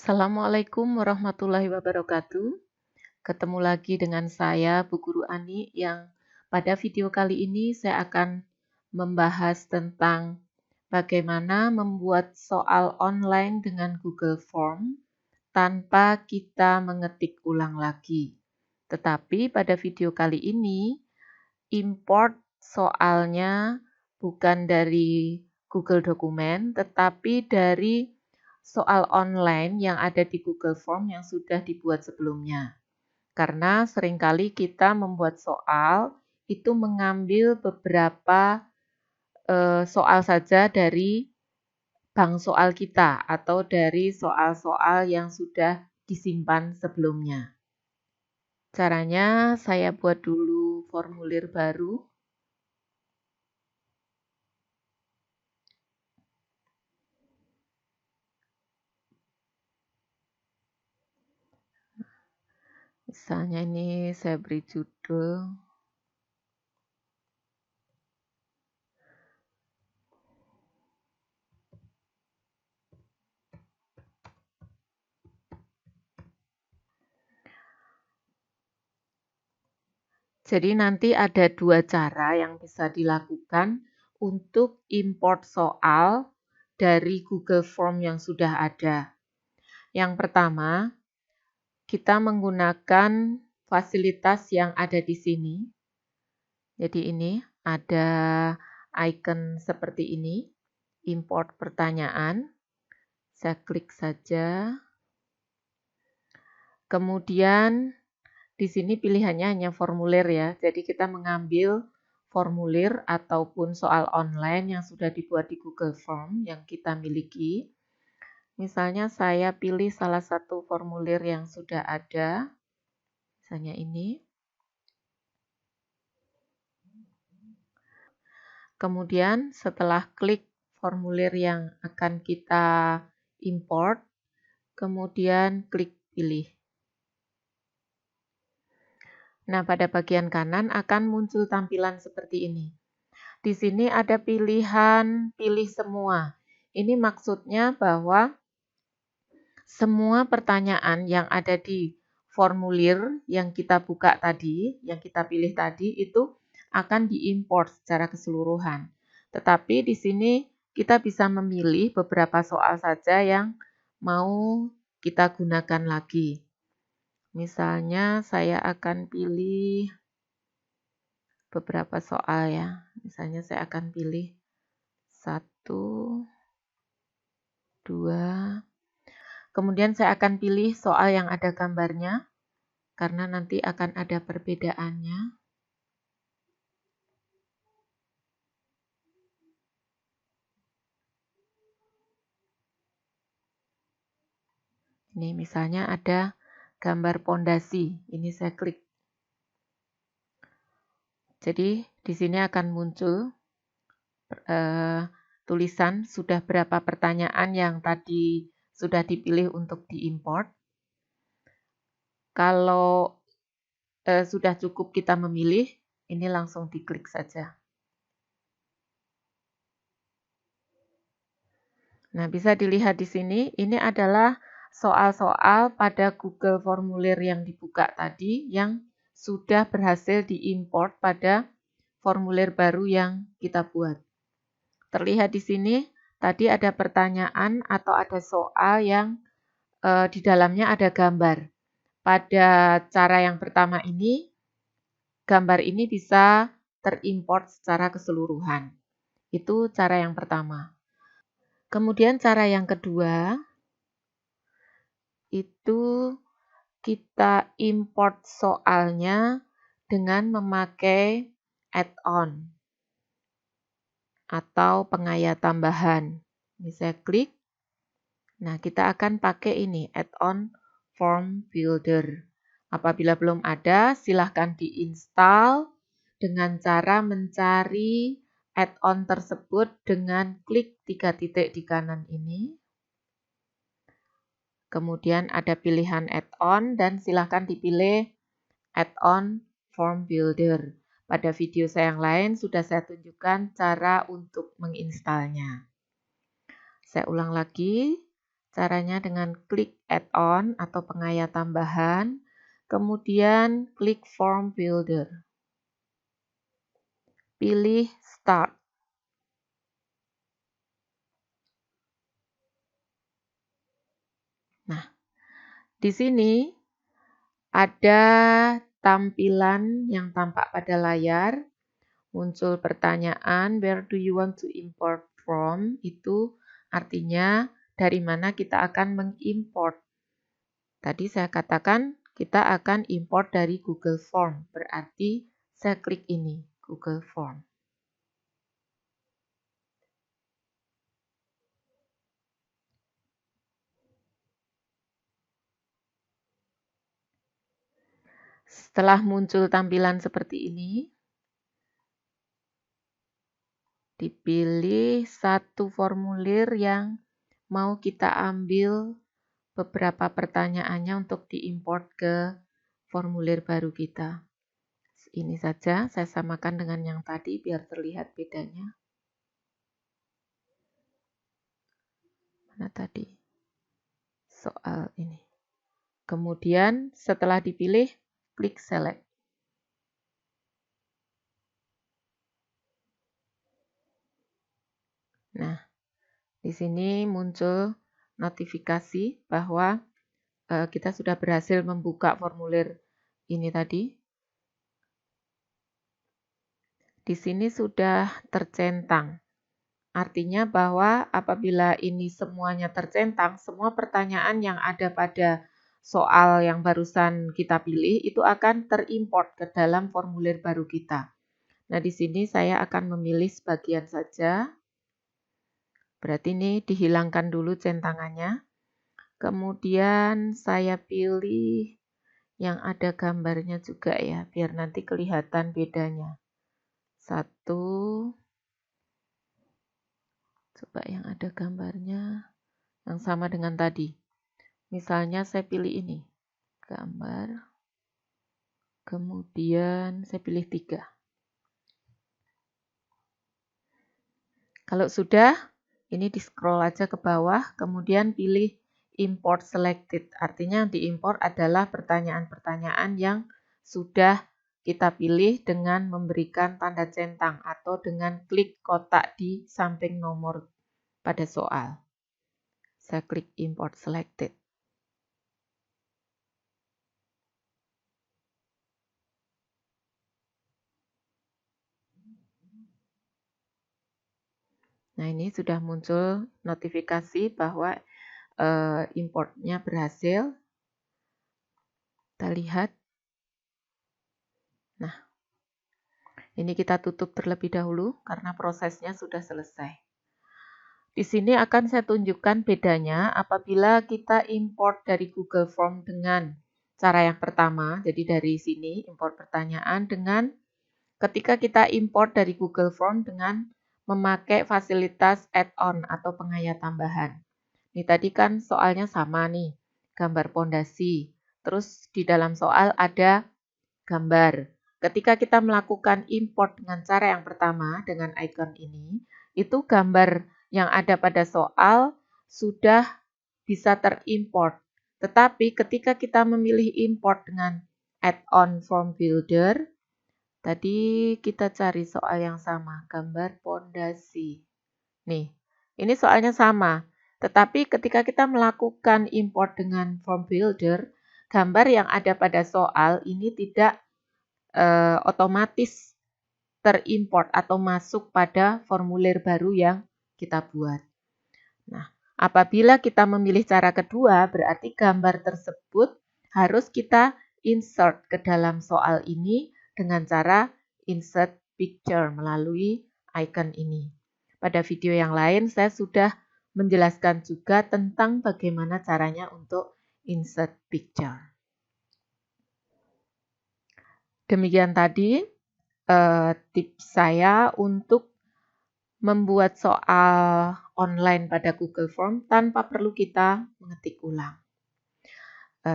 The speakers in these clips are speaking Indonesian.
Assalamualaikum warahmatullahi wabarakatuh. Ketemu lagi dengan saya, Bu Guru Ani, yang pada video kali ini saya akan membahas tentang bagaimana membuat soal online dengan Google Form tanpa kita mengetik ulang lagi. Tetapi pada video kali ini, import soalnya bukan dari Google Dokumen, tetapi dari soal online yang ada di Google Form yang sudah dibuat sebelumnya. Karena seringkali kita membuat soal itu mengambil beberapa soal saja dari bank soal kita atau dari soal-soal yang sudah disimpan sebelumnya. Caranya saya buat dulu formulir baru. Misalnya ini saya beri judul Jadi nanti ada dua cara yang bisa dilakukan untuk import soal dari Google Form yang sudah ada. Yang pertama, kita menggunakan fasilitas yang ada di sini. Jadi ini ada icon seperti ini, import pertanyaan. Saya klik saja. Kemudian di sini pilihannya hanya formulir ya, jadi kita mengambil formulir ataupun soal online yang sudah dibuat di Google Form yang kita miliki. Misalnya saya pilih salah satu formulir yang sudah ada, misalnya ini. Kemudian setelah klik formulir yang akan kita import, kemudian klik pilih. Nah, pada bagian kanan akan muncul tampilan seperti ini. Di sini ada pilihan pilih semua. Ini maksudnya bahwa semua pertanyaan yang ada di formulir yang kita buka tadi, yang kita pilih tadi, itu akan diimport secara keseluruhan. Tetapi di sini kita bisa memilih beberapa soal saja yang mau kita gunakan lagi. Misalnya saya akan pilih beberapa soal ya. Misalnya saya akan pilih 1, 2. Kemudian saya akan pilih soal yang ada gambarnya, karena nanti akan ada perbedaannya. Ini misalnya ada gambar pondasi, ini saya klik. Jadi di sini akan muncul tulisan sudah berapa pertanyaan yang tadi sudah dipilih untuk diimport. Kalau sudah cukup kita memilih, ini langsung diklik saja. Nah, bisa dilihat di sini, ini adalah soal-soal pada Google Formulir yang dibuka tadi yang sudah berhasil diimport pada formulir baru yang kita buat. Terlihat di sini, tadi ada pertanyaan atau ada soal yang di dalamnya ada gambar. Pada cara yang pertama ini, gambar ini bisa terimport secara keseluruhan. Itu cara yang pertama. Kemudian cara yang kedua, itu kita import soalnya dengan memakai add-on atau pengayat tambahan. Ini saya klik. Nah, kita akan pakai ini, add-on Form Builder. Apabila belum ada, silahkan diinstal dengan cara mencari add-on tersebut dengan klik 3 titik di kanan ini. Kemudian ada pilihan add-on dan silahkan dipilih add-on Form Builder. Pada video saya yang lain sudah saya tunjukkan cara untuk menginstalnya. Saya ulang lagi, Caranya dengan klik add-on atau pengaya tambahan, kemudian klik Form Builder. Pilih Start. Nah, di sini ada tampilan yang tampak pada layar, muncul pertanyaan, where do you want to import from? Itu artinya dari mana kita akan mengimport. Tadi saya katakan kita akan import dari Google Form, berarti saya klik ini, Google Form. Setelah muncul tampilan seperti ini, dipilih satu formulir yang mau kita ambil beberapa pertanyaannya untuk diimport ke formulir baru kita. Ini saja, saya samakan dengan yang tadi biar terlihat bedanya. Mana tadi? Soal ini. Kemudian setelah dipilih, klik Select. Nah, di sini muncul notifikasi bahwa kita sudah berhasil membuka formulir ini tadi. Di sini sudah tercentang. Artinya bahwa apabila ini semuanya tercentang, semua pertanyaan yang ada pada soal yang barusan kita pilih itu akan terimport ke dalam formulir baru kita. Nah, di sini saya akan memilih sebagian saja. Berarti ini dihilangkan dulu centangannya. Kemudian saya pilih yang ada gambarnya juga ya, biar nanti kelihatan bedanya. Satu, coba yang ada gambarnya, yang sama dengan tadi. Misalnya saya pilih ini, gambar, kemudian saya pilih 3. Kalau sudah, ini di-scroll aja ke bawah, kemudian pilih import selected. Artinya yang diimport adalah pertanyaan-pertanyaan yang sudah kita pilih dengan memberikan tanda centang atau dengan klik kotak di samping nomor pada soal. Saya klik import selected. Nah, ini sudah muncul notifikasi bahwa importnya berhasil. Kita lihat. Nah, ini kita tutup terlebih dahulu karena prosesnya sudah selesai. Di sini akan saya tunjukkan bedanya apabila kita import dari Google Form dengan cara yang pertama, jadi dari sini import pertanyaan, dengan ketika kita import dari Google Form dengan memakai fasilitas add-on atau pengaya tambahan. Ini tadi kan soalnya sama nih, gambar pondasi. Terus di dalam soal ada gambar. Ketika kita melakukan import dengan cara yang pertama, dengan icon ini, itu gambar yang ada pada soal sudah bisa terimport. Tetapi ketika kita memilih import dengan add-on form builder, tadi kita cari soal yang sama, gambar pondasi. Nih, ini soalnya sama. Tetapi ketika kita melakukan import dengan form builder, gambar yang ada pada soal ini tidak otomatis terimport atau masuk pada formulir baru yang kita buat. Nah, apabila kita memilih cara kedua, berarti gambar tersebut harus kita insert ke dalam soal ini dengan cara insert picture melalui icon ini. Pada video yang lain saya sudah menjelaskan juga tentang bagaimana caranya untuk insert picture. Demikian tadi tips saya untuk membuat soal online pada Google Form tanpa perlu kita mengetik ulang.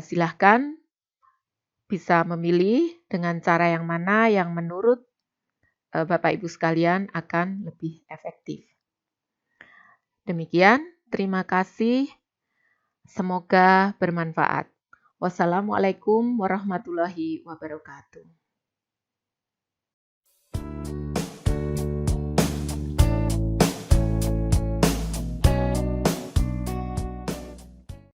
Silahkan bisa memilih dengan cara yang mana yang menurut Bapak Ibu sekalian akan lebih efektif. Demikian, terima kasih. Semoga bermanfaat. Wassalamualaikum warahmatullahi wabarakatuh.